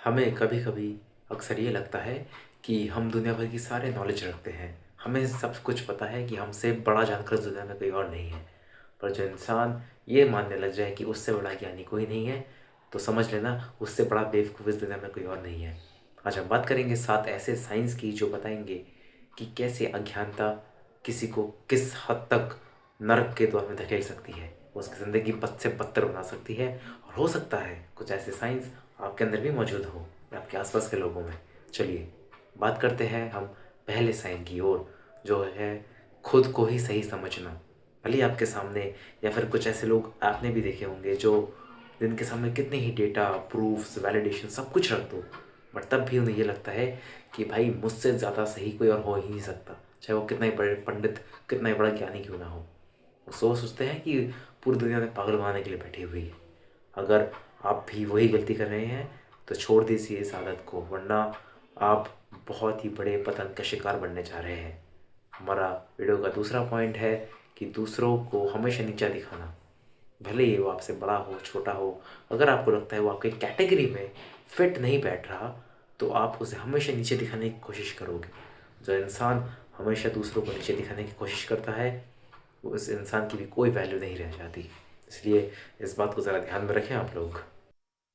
हमें कभी कभी अक्सर ये लगता है कि हम दुनिया भर की सारे नॉलेज रखते हैं। हमें सब कुछ पता है कि हमसे बड़ा जानकर इस दुनिया में कोई और नहीं है। पर जो इंसान ये मानने लग जाए कि उससे बड़ा ज्ञानी कोई नहीं है, तो समझ लेना उससे बड़ा बेवकूफ़ इस दुनिया में कोई और नहीं है। आज हम बात करेंगे 7 ऐसे साइंस की जो बताएंगे कि कैसे अज्ञानता किसी को किस हद तक नर्क के द्वार में धकेल सकती है, उसकी ज़िंदगी बद से बदतर बना सकती है। और हो सकता है कुछ ऐसे साइंस आपके अंदर भी मौजूद हो या आपके आसपास के लोगों में। चलिए बात करते हैं हम पहले साइन की ओर, जो है खुद को ही सही समझना। भले ही आपके सामने या फिर कुछ ऐसे लोग आपने भी देखे होंगे जो जिनके सामने कितने ही डेटा प्रूफ्स वैलिडेशन सब कुछ रख दो, बट तब भी उन्हें ये लगता है कि भाई मुझसे ज़्यादा सही कोई और हो ही नहीं सकता, चाहे वो कितना ही बड़े पंडित कितना ही बड़ा ज्ञानी क्यों ना हो। वो सोचते हैं कि पूरी दुनिया में पागल बनाने के लिए बैठी हुई है। अगर आप भी वही गलती कर रहे हैं तो छोड़ दीजिए इस आदत को, वरना आप बहुत ही बड़े पतंग का शिकार बनने जा रहे हैं। हमारा वीडियो का दूसरा पॉइंट है कि दूसरों को हमेशा नीचा दिखाना। भले ही वो आपसे बड़ा हो छोटा हो, अगर आपको लगता है वो आपके कैटेगरी में फिट नहीं बैठ रहा, तो आप उसे हमेशा नीचे दिखाने की कोशिश करोगे। जो इंसान हमेशा दूसरों को नीचे दिखाने की कोशिश करता है, वो उस इंसान की भी कोई वैल्यू नहीं रह जाती। इसलिए इस बात को ज़रा ध्यान में रखें आप लोग।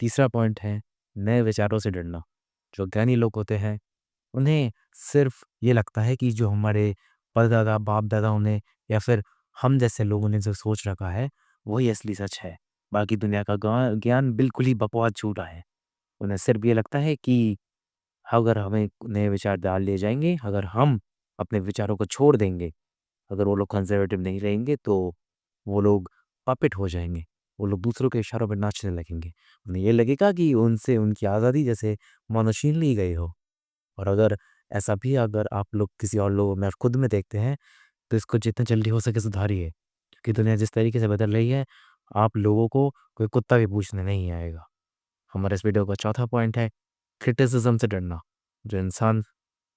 तीसरा पॉइंट है नए विचारों से डरना। जो ज्ञानी लोग होते हैं उन्हें सिर्फ ये लगता है कि जो हमारे परदादा बाप दादा उन्हें या फिर हम जैसे लोगों ने जो सोच रखा है वही असली सच है। बाकी दुनिया का ज्ञान बिल्कुल ही बकवास झूठा है। उन्हें सिर्फ ये लगता है कि अगर हमें नए विचार डाल लिए जाएंगे, अगर हम अपने विचारों को छोड़ देंगे, अगर वो लोग कंजर्वेटिव नहीं रहेंगे तो वो लोग पपेट हो जाएंगे। वो लोग दूसरों के इशारों पर नाचने लगेंगे। उन्हें ये लगेगा कि उनसे उनकी आज़ादी जैसे मानो छीन ली गई हो। और अगर ऐसा भी अगर आप लोग किसी और लोगों में और खुद में देखते हैं तो इसको जितना जल्दी हो सके सुधारिए, क्योंकि दुनिया जिस तरीके से बदल रही है आप लोगों को कोई कुत्ता भी पूछने नहीं आएगा। हमारे इस वीडियो का चौथा पॉइंट है क्रिटिसिज्म से डरना। जो इंसान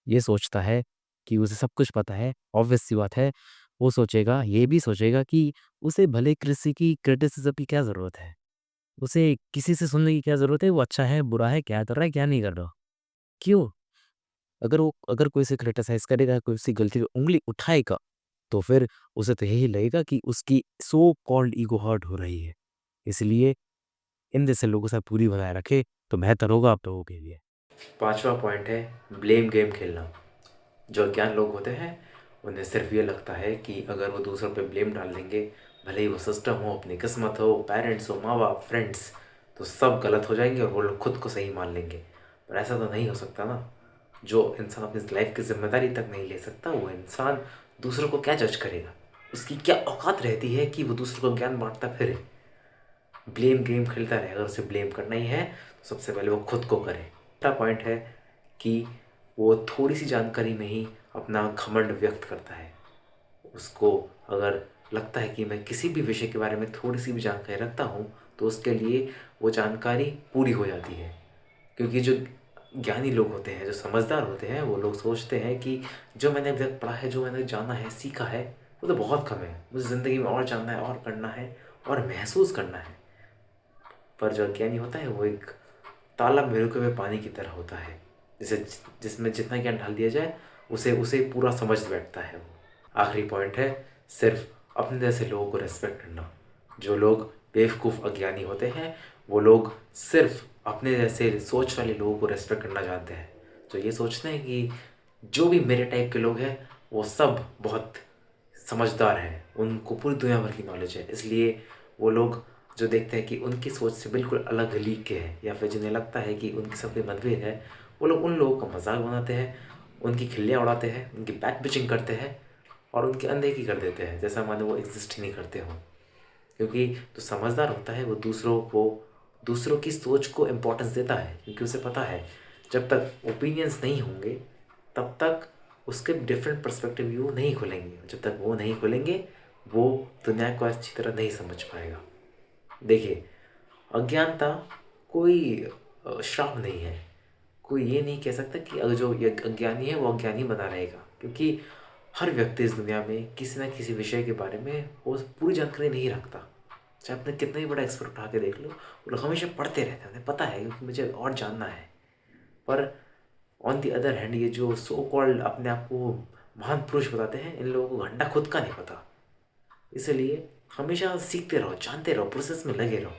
ये सोचता है कि उसे सब कुछ पता है, ऑब्वियस सी बात है, वो सोचेगा, ये भी सोचेगा कि उसे भले किसी की क्रिटिसिज्म की क्या ज़रूरत है? उसे किसी से सुनने की क्या ज़रूरत है? वो अच्छा है, बुरा है, क्या कर रहा है, क्या नहीं कर रहा? क्यों? अगर कोई उसे क्रिटिसाइज़ करेगा, कोई उसकी गलती पे उँगली उठाएगा, तो फिर उसे तो यही लगेगा कि उसकी सो कॉल्ड ईगो हर्ट हो रही है। इसलिए इन जैसे लोगों से दूरी बनाए रखें, तो बेहतर होगा आप लोगों के लिए। पांचवा पॉइंट है ब्लेम गेम खेलना। जो अज्ञान लोग होते हैं उन्हें सिर्फ ये लगता है कि अगर वो दूसरों पे ब्लेम डाल देंगे, भले ही वो सिस्टम हो, अपनी किस्मत हो, पेरेंट्स हो, माँ बाप, फ्रेंड्स, तो सब गलत हो जाएंगे और वो लोग खुद को सही मान लेंगे। पर ऐसा तो नहीं हो सकता ना। जो इंसान अपनी लाइफ की जिम्मेदारी तक नहीं ले सकता, वो इंसान दूसरों को क्या जज करेगा? उसकी क्या औकात रहती है कि वो दूसरों को ज्ञान बांटता फिरे? ब्लेम गेम खेलता रहे। अगर उसे ब्लेम करना ही है तो सबसे पहले वो खुद को करे। छठा पॉइंट है कि वो थोड़ी सी जानकारी में ही अपना घमंड व्यक्त करता है। उसको अगर लगता है कि मैं किसी भी विषय के बारे में थोड़ी सी भी जानकारी रखता हूँ, तो उसके लिए वो जानकारी पूरी हो जाती है। क्योंकि जो ज्ञानी लोग होते हैं, जो समझदार होते हैं, वो लोग सोचते हैं कि जो मैंने अभी तक पढ़ा है, जो मैंने जाना है, सीखा है, वो तो बहुत कम है। मुझे ज़िंदगी में और जानना है, और करना है, और महसूस करना है। पर जो अज्ञानी होता है वो एक तालाब में रुके हुए पानी की तरह होता है, जिसे जिसमें जितना ज्ञान डाल दिया जाए उसे उसे पूरा समझ बैठता है वो। आखिरी पॉइंट है सिर्फ अपने जैसे लोगों को रेस्पेक्ट करना। जो लोग बेवकूफ़ अज्ञानी होते हैं, वो लोग सिर्फ अपने जैसे सोच वाले लोगों को रेस्पेक्ट करना जानते हैं। जो ये सोचते हैं कि जो भी मेरे टाइप के लोग हैं वो सब बहुत समझदार हैं, उनको पूरी दुनिया भर की नॉलेज है, इसलिए वो लोग जो देखते हैं कि उनकी सोच से बिल्कुल अलग लीग के हैं, या फिर जिन्हें लगता है कि उनके साथ कोई मतभेद है, वो लोग उन लोगों का मजाक बनाते हैं, उनकी खिल्लियाँ उड़ाते हैं, उनकी बैक बिचिंग करते हैं और उनकी अनदेखी कर देते हैं, जैसा माने वो एग्जिस्ट ही नहीं करते हों। क्योंकि जो समझदार होता है वो दूसरों की सोच को इम्पोर्टेंस देता है, क्योंकि उसे पता है जब तक ओपिनियंस नहीं होंगे तब तक उसके डिफरेंट पर्सपेक्टिव व्यू नहीं खुलेंगे। जब तक वो नहीं खुलेंगे वो दुनिया को अच्छी तरह नहीं समझ पाएगा। देखिए, अज्ञानता कोई श्राप नहीं है। कोई ये नहीं कह सकता कि जो ये अज्ञानी है वो अज्ञानी बना रहेगा, क्योंकि हर व्यक्ति इस दुनिया में किसी न किसी विषय के बारे में वो पूरी जानकारी नहीं रखता। चाहे अपने कितना ही बड़ा एक्सपर्ट उठा के देख लो, वो लोग हमेशा पढ़ते रहते हैं, उन्हें पता है क्योंकि मुझे और जानना है। पर ऑन दी अदर हैंड ये जो सो कॉल्ड अपने आप को महान पुरुष बताते हैं, इन लोगों को घंटा खुद का नहीं पता। इसलिए हमेशा सीखते रहो, जानते रहो, प्रोसेस में लगे रहो,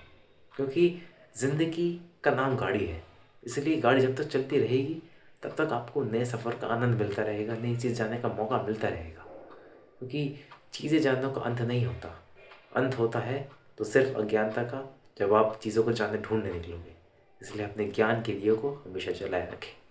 क्योंकि ज़िंदगी का नाम गाड़ी है। इसलिए गाड़ी जब तक चलती रहेगी तब तक आपको नए सफ़र का आनंद मिलता रहेगा, नई चीज़ जानने का मौका मिलता रहेगा। क्योंकि चीज़ें जानने का अंत नहीं होता, अंत होता है तो सिर्फ अज्ञानता का, जब आप चीज़ों को जानने ढूंढने निकलोगे। इसलिए अपने ज्ञान के दिए को हमेशा जलाए रखें।